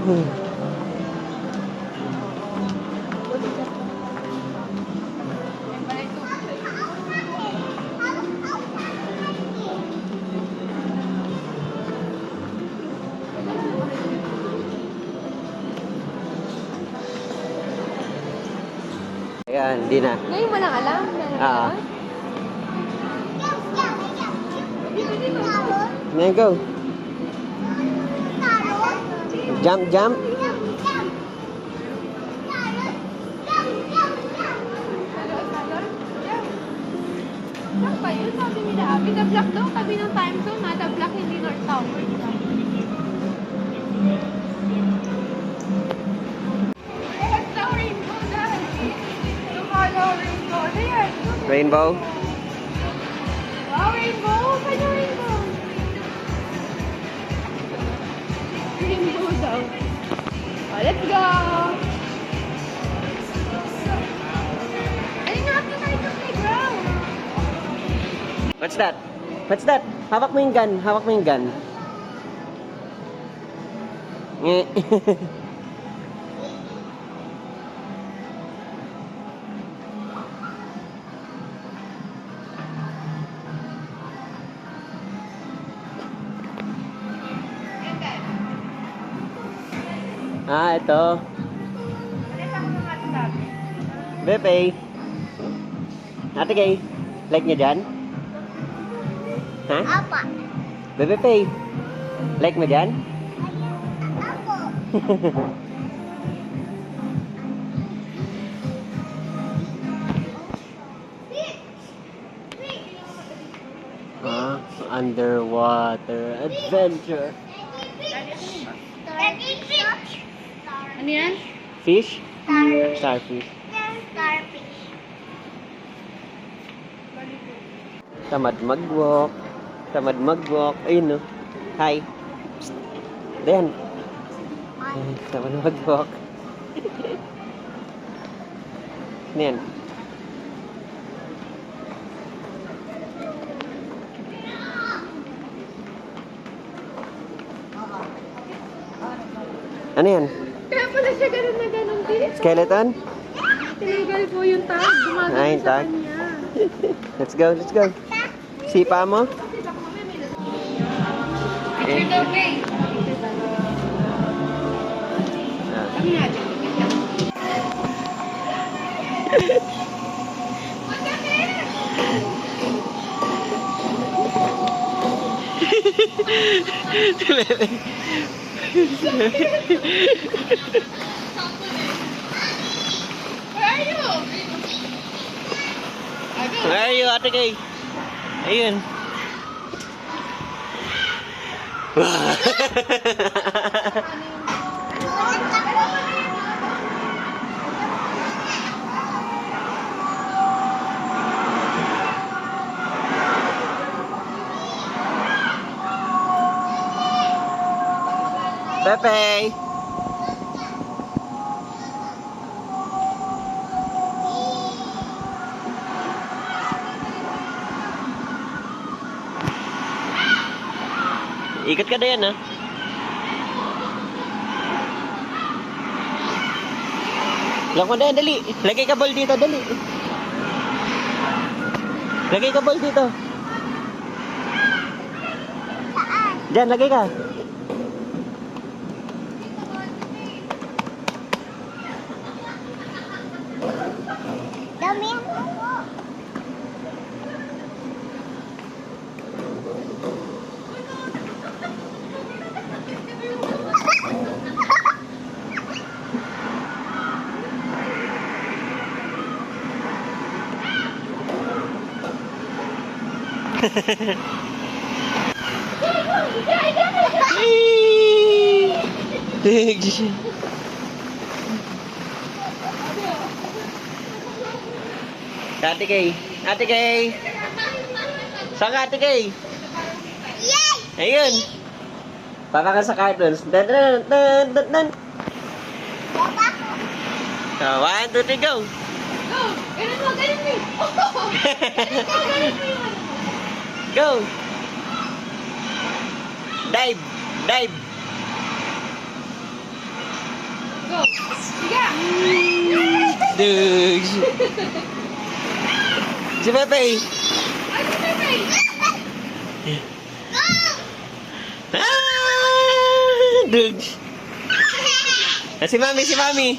Ayan, hindi na. Ngayon mo lang alam? Now go. Jump, jump. Saan ba yun? Sabi nila, Abby, the block daw. Sabi ng time zone, the block hindi North Tower. What's the rainbow, Dad? The color rainbow. There. Rainbow. Wow, rainbow. Saan yung rainbow? Rainbow daw. Oh, let's go. Ayun nga, after tayo sa playground. What's that? What's that? Hawak mo yung gun. Hawak mo yung gun. Nge. Ito. Bebe. Ate Kay, like niya dyan? Ha? Apa? Bebe Pay, like mo dyan? Ako. Underwater adventure. Ano yan? Fish? Starfish. Starfish. Tamad mag-walk. Tamad mag-walk. Ayun no. Hi. Psst. Dayan. Tamad mag-walk. Ano yan? Ano yan? Kaya pala siya ganun na ganun din. Skeleton? Tinagal po yung tag. Gumagano Ay, sa tag. kanya. Let's go, let's go. Sipa mo? Picture daw, May. Kami natin. Where are you? Where are you, Ate Kay? Ayun. Pepe! Ikot ka na yan, ha? Lang mo na yan, dali. Lagay ka ball dito, dali. Lagay ka ball dito. Diyan, lagay ka. Dami. Ate Kay. Ate Kay. Saan ka, Ate Kay? Yay! Ayun. Para ka sa cartoons. Dan, dan, dan, dan, dan. Baba ko. So, 1, 2, 3, go. Go! Ganun mo, ganun mo. Ganun mo. Go. Dive. Dive. Go! Sige! Dugs! Si Pepe! Ay, si Pepe! Ah! Dugs! Si Mami, si Mami!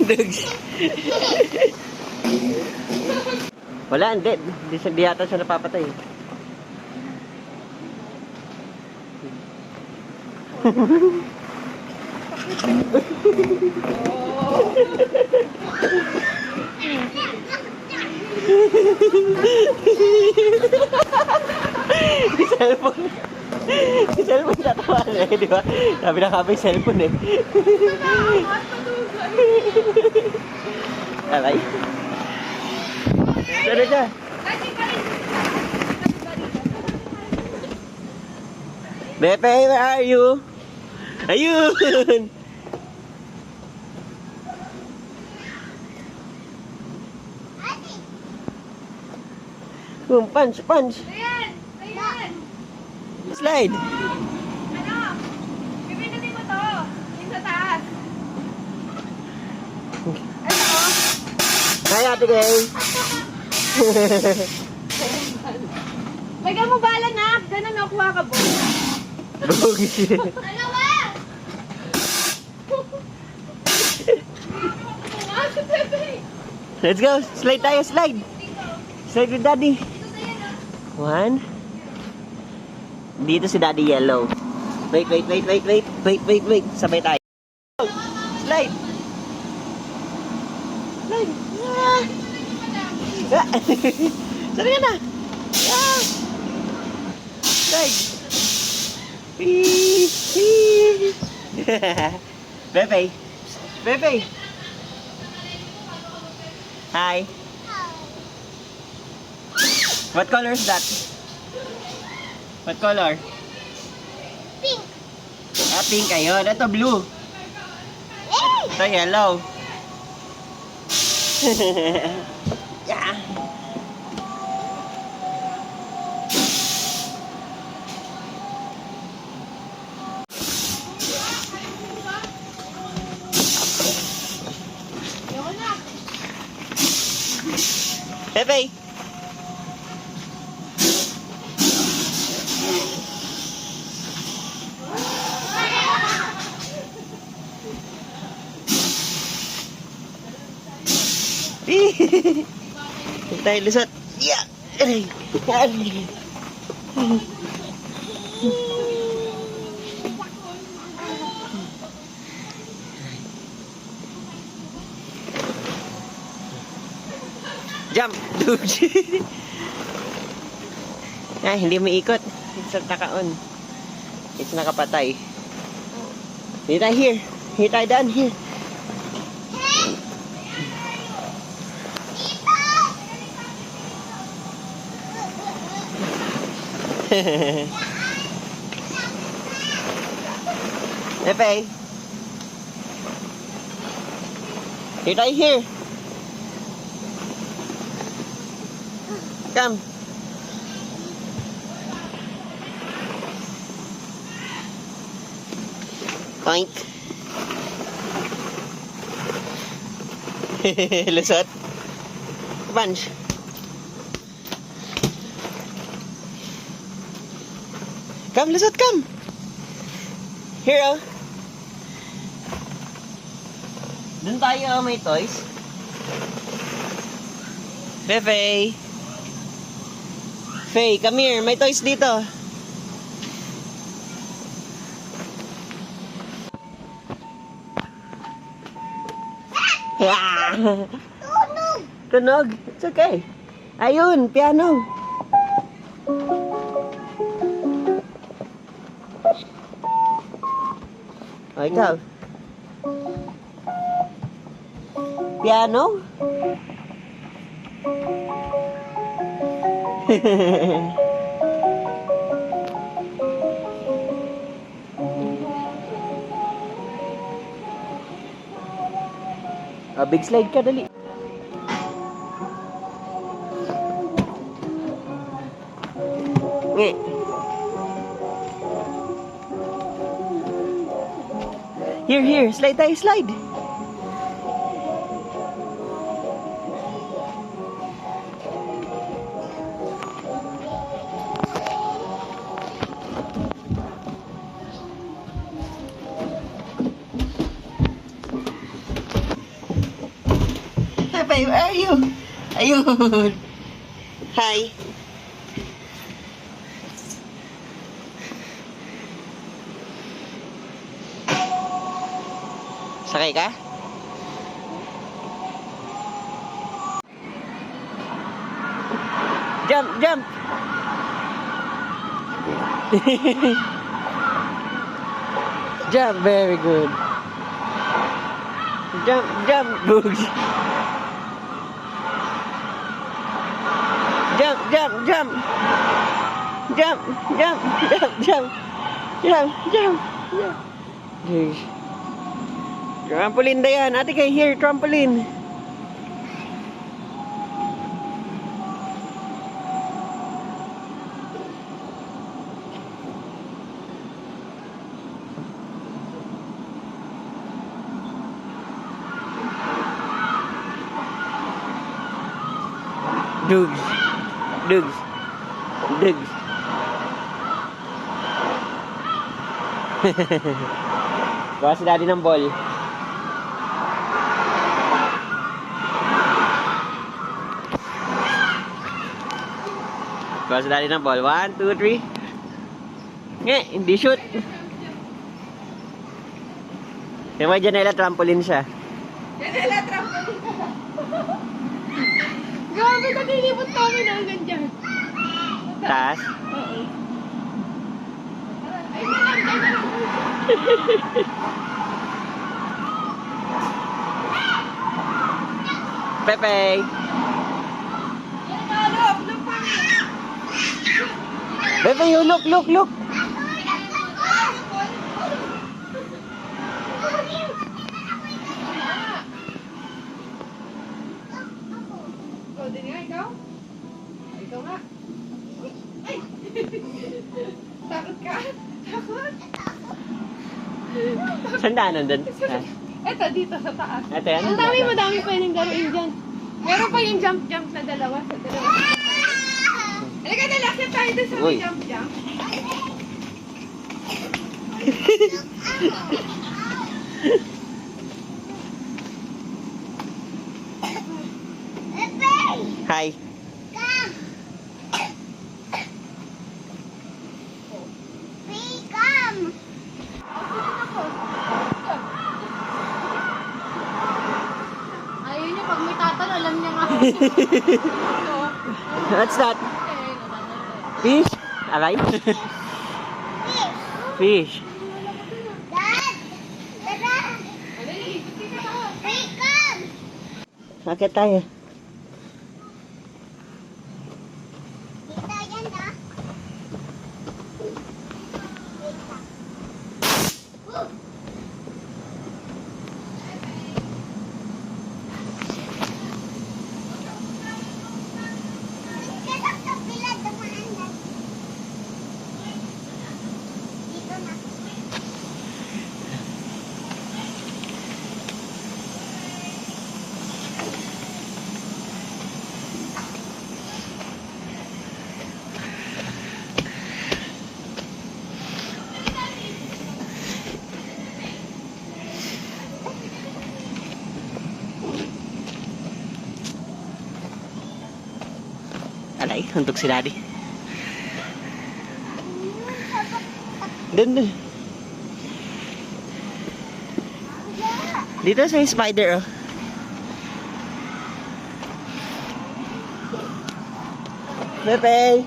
Dugs! Wala, hindi. Di yata siya napapatay. Cellphone. Cellphone tatawa na eh, di ba? Sabi na kami cellphone eh. Alay. Saan siya? Pepe, where are you? Ayun! Punch, punch! Ayan! Ayan! Slide! Ano? Pipindutin mo to. Yung sa taas. Ano? Hi, Ate Gay! Lagyan mo bala na. Ganun na, kuha ka, boy. Bugi. Ano ba? Ah, si Pepe. Let's go! Slide tayo, slide! Slide with Daddy. One. Dito si Daddy Yellow. Wait. Wait. Sabay tayo. Slide! Slide! Ah! Ah! Saan ka na? Ah! Slide! Wee! Wee! Pepe! Pepe! Hi! What color is that? What color? Pink. Ah, pink ayun. Ito blue. Ito yellow. Yeah. Pepe. Tayo lusot. Yeah. Aray. Aray. Jump. Ay, hindi umiikot. It's naka-on. It's nakapatay. Hindi tayo here. Hindi tayo daan here. Pepe. Here tayo here. Come. Poink. Lusot. Punch. Come, lusot, come. Here, oh. Doon tayo, may toys. Pepe. Faye, come here. May toys dito. Tunog. Tunog. It's okay. Ayun, piano. O, ikaw. Piano? Big slide ka, dali. Nge. Here. Slide tayo, slide. Pepe, where are you? Ayun. Hi. Sakay ka? Jump! Jump, very good. Jump, Boogs. Jump. Boogs. Trampoline na yan. Ate kay here, trampoline. Dugs. Bawa si daddy ng ball. Bawa si daddy ng ball. 1, 2, 3. Hindi shoot. Yung may Janela trampoline siya. Grabe, naglilipot kami na hanggang dyan. Taas. Oo. Ay, Pepe. Pepe, you look. O, din nga, ikaw? Ikaw nga. Ay! Takot ka? Takot? Saan daanan doon? Eto, dito sa taas. Ito yan? Ang dami pwedeng garuin dyan. Meron pa yung jump na dalawa sa dalawa. Halika na, lakit tayo doon sa Uy. jump. Hi. Ayaw niya, pag may tatanong, alam niya nga. What's that? Fish? Alay? Fish. Akit tayo. Alay, huntok si daddy. Dun. Dito sa spider, oh. Pepe!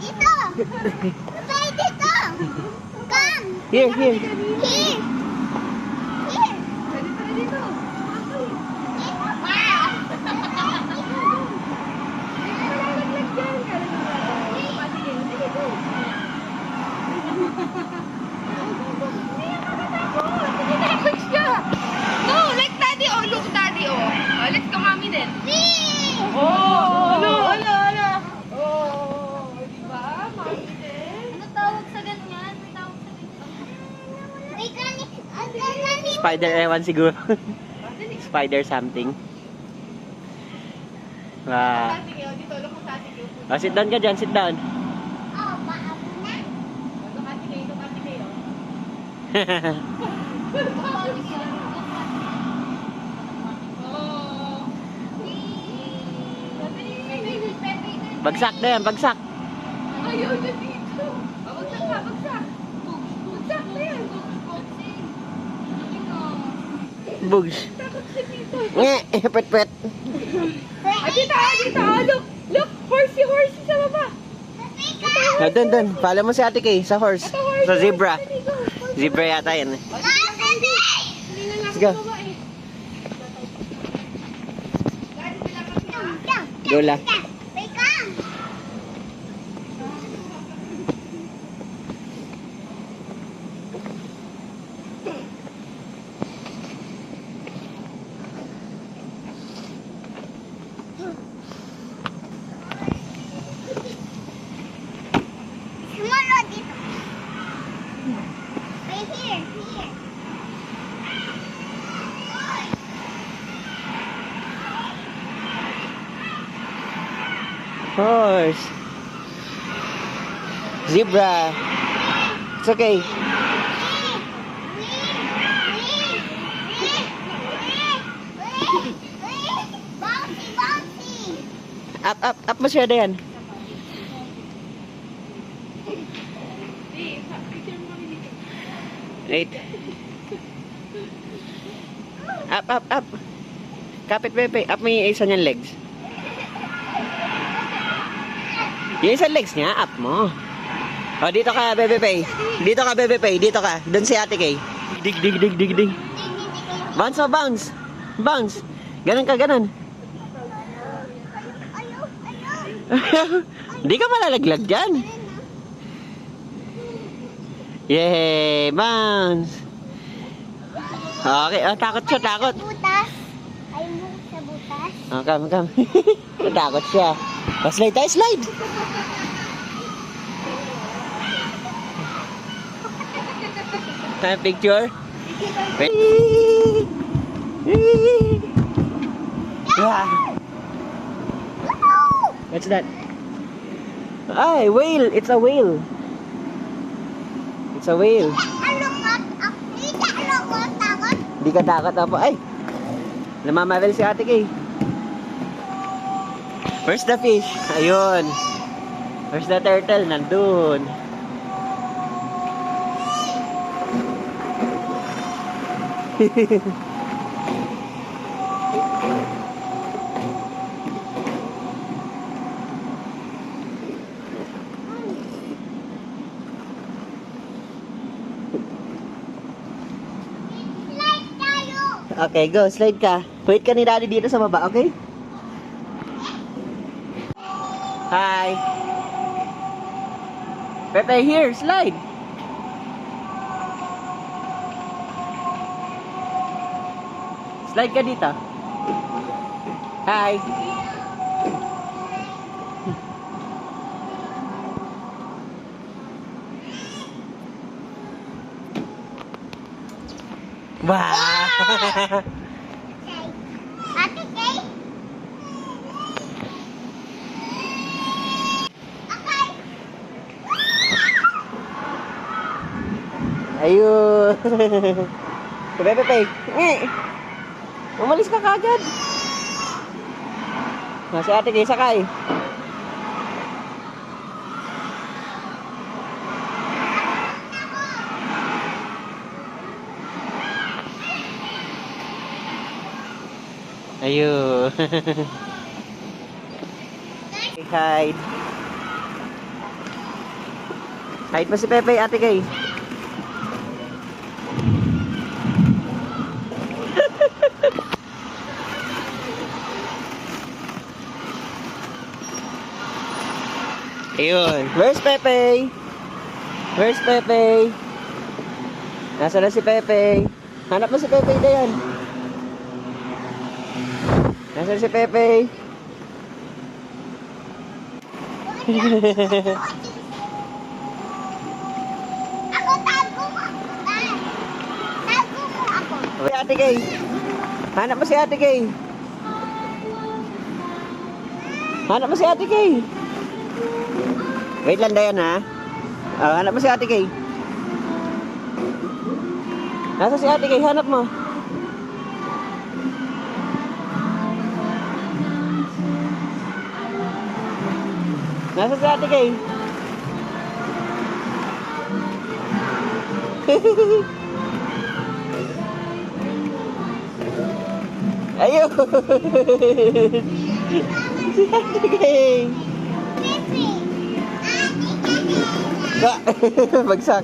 Dito! Sabay dito! Come! Here, here. Here. Here. Pwede tayo dito. Wow. Lalaglag dyan. Kala nyo ba? Patigil. Sige, go. Sige, takot siya. No, like daddy, oh. Look, daddy, oh. Let's go, mommy din. Oh, ano, ano, ano. Oh, di ba? Mommy din. Ano tawag sa ganyan? May tawag sa ganyan. May kanin. Ang kanin. Spider ewan siguro. Spider something. Wow. Tatigil, dito. Look mo tatigil. Oh, sit down ka dyan, sit down. Oh, paabo na. Look tatigil, look tatigil. Oh. Bagsak na yan, bagsak. Ayaw na dito. Bagsak ka, bagsak. Bagsak na yan. Bugs. Takot siya dito. Nge, pet-pet. Ay, dito, dito. Look, look. Horsey, horsey sa baba. Ah, dun. Follow mo si Ate Kay sa horse. Ito, horsey. Sa zebra. Dali, go. Zebra yata yan. Hindi na nga Let's go. ako baba eh. Daddy, sila kasi ah. Go lang. Sumunod dito. Right here, here. Horse. Zebra. It's okay. Bouncy, bouncy. Up masyado yan. Hey, picture mo kami dito. Wait. Up. Kapit, Pepe. Up mo yung isa niyang legs. Yung isang legs niya, up mo. O, dito ka, Bebe Pay. Dito ka, Bebe Pay. Dito ka. Doon si Ate Kay. Dig. Bounce mo, bounce. Bounce. Ganon ka, ganon. Ayaw. Di ka malalaglag dyan. Yay! Bounce! Okay, takot siya, takot. Butas. Ay mo sa butas. Come. Takot siya. Slide tayo, slide! Picture? Yeah. What's that? Ay, whale! It's a whale. It's a whale. Takot. Di ka takot ako. Ay! Namamavel si Ate Kay. Where's the fish? Ayun. Where's the turtle? Nandun. Slide tayo. Okay, go. Slide ka. Wait ka ni Daddy dito sa baba, okay? Hi. Pepe, here. Slide. Slide ka dito. Hi. Wow. Ate Kay. Okay. Ayun. Pepe. Umalis ka kagad. Si Ate Kay sakay. Ayun. Hide. Hide pa si Pepe, Ate Kay. Ayun. Where's Pepe? Where's Pepe? Nasaan na si Pepe? Hanap mo si Pepe, Dayan. Nasaan si Pepe? Ako, tago ko. Tago ko ako. Si Ate Kay. Hanap mo si Ate Kay. Hanap mo si Ate Kay. Wait lang, Dayan, ha? Hanap mo si Ate Kay. Nasa si Ate Kay? Hanap mo. Nasa si Ate Kay? Ayun! Si Ate Kay! Pepe. Bagsak.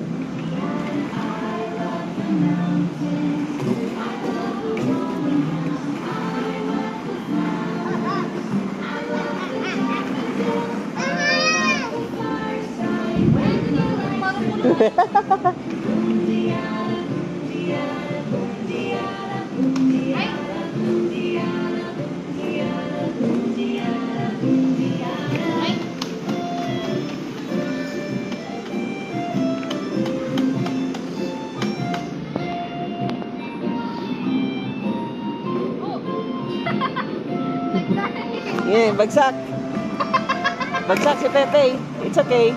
Yeah, bagsak. Bagsak si Pepe. It's okay.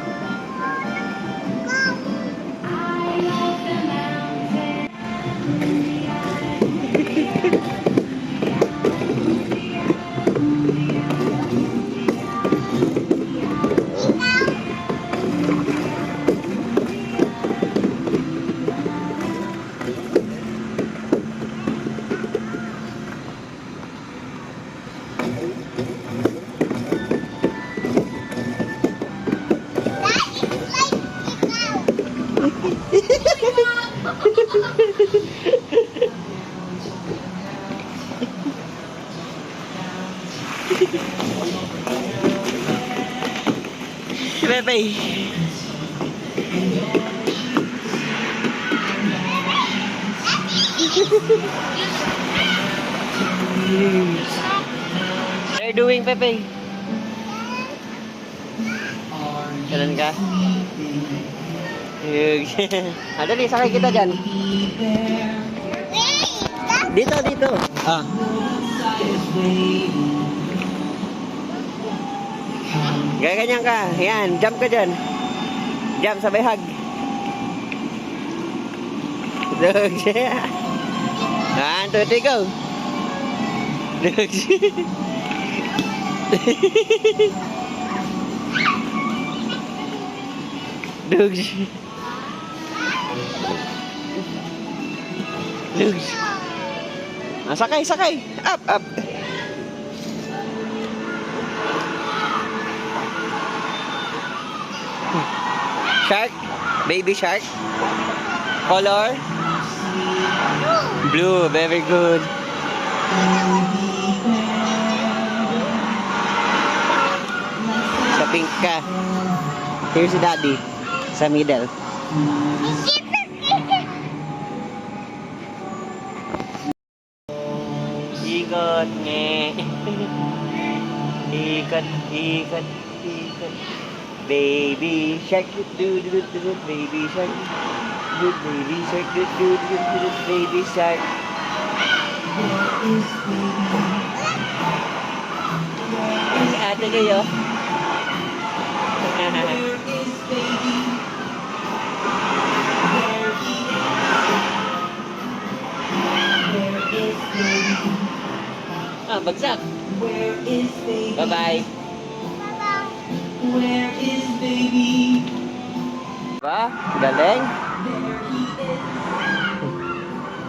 Si Pepe. What are you doing, Pepe? Jalan ka? Dali, sakay kita dyan. Dito, dito. Ganyan ka. Yan, jump ka dyan. Jump, sabay hug. One, two, three, go. Dugs. Dugs. Sakay, sakay. Up, up. Shark. Baby shark. Color. Blue. Very good. Sa pink ka. Here's si Daddy. Sa middle. Ikot nge. Ikot, ikot, ikot. Baby shark, do do do do, baby shark, do baby shark, do do do do, baby shark. Ate kayo. Bagsak. Bye-bye. Where is baby? Ba? Galing.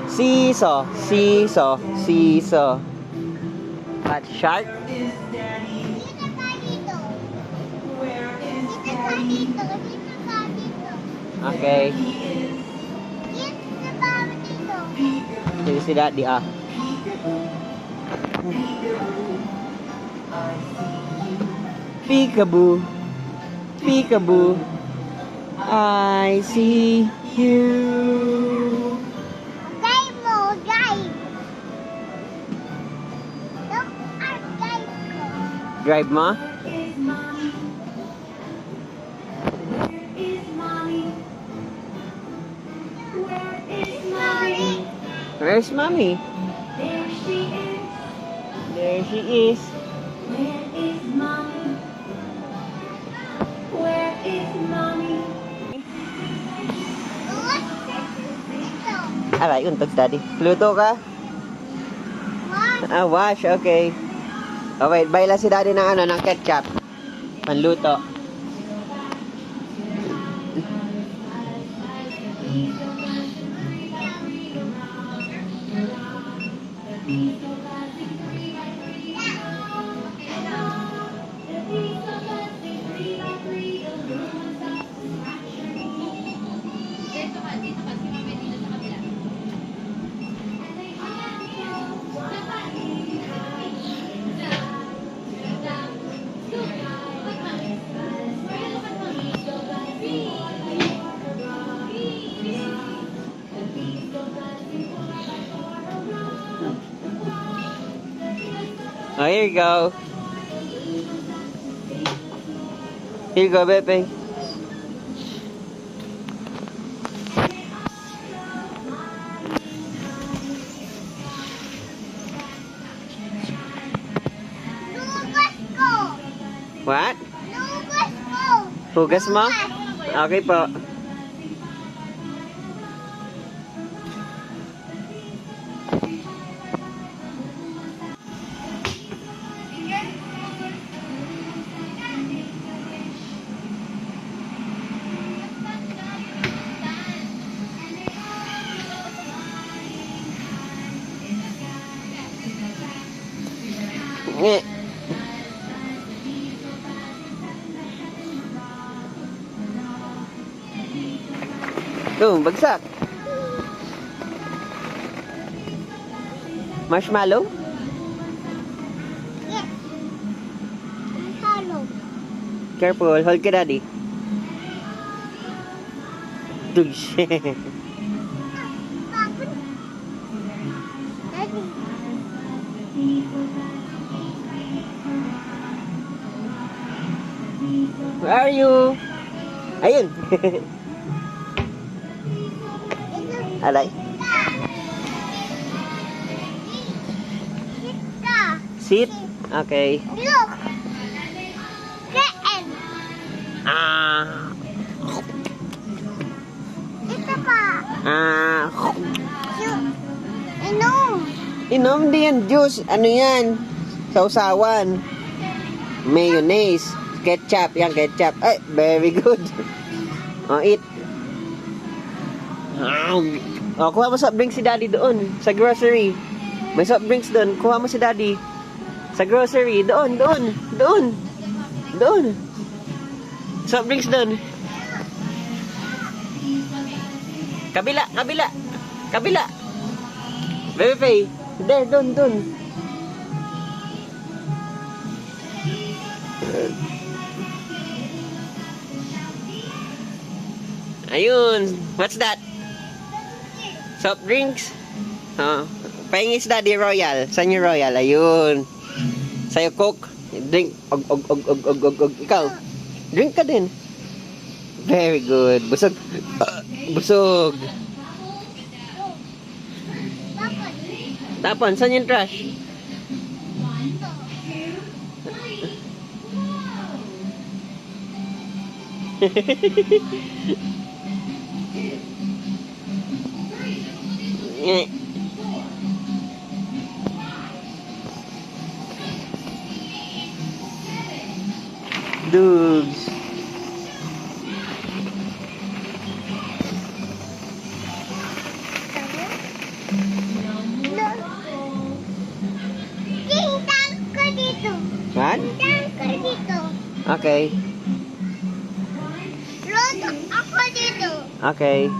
Seesaw, seesaw, seesaw. At shark. Dito ka dito. Dito ka dito. Dito ka dito. Okay. Dito ka dito. Sige si Daddy ah. Peekaboo. Peekaboo. I see you. Guide mo, guide. Look at guide ko. Drive mo? Mommy. Where's mommy? There she is. Alay, untog daddy. Luto ka? What? Ah, wash, okay. Oh, wait, buy lang si daddy ng ano, ng ketchup. Panluto. Oh, here you go. Here you go, Pepe. Lugas ko. What? Lugas ko. Hugas mo? Okay po. Nge. Boom, bagsak. Marshmallow? Yes. Hello. Careful, hold ka daddy. Dush. Bakit? Daddy. Where are you? Ayun. Alay. Sit ka. Sit. Okay. Look. Ken. Ah. Ito pa. Ah. Inom. Inom din yan, juice. Ano yan? Sausawan. Mayonnaise. Ketchup. Yan, ketchup. Ay, very good. Oh, eat. Oh, kuha mo soft drinks si daddy doon. Sa grocery. May soft drinks doon. Kuha mo si daddy. Sa grocery. Doon. Soft drinks doon. Kabila. Baby Faye. There, doon. Ayun. What's that? Soft drinks? Oh. Pahingi si Daddy Royal. Saan yung Royal? Ayun. Sa'yo Coke. Drink. Og. Ikaw. Drink ka din. Very good. Busog. Busog. Tapon. Saan yung trash? Dudes. Tingnan ko dito. What? Tingnan ko dito. Okay. Look ako dito. Okay.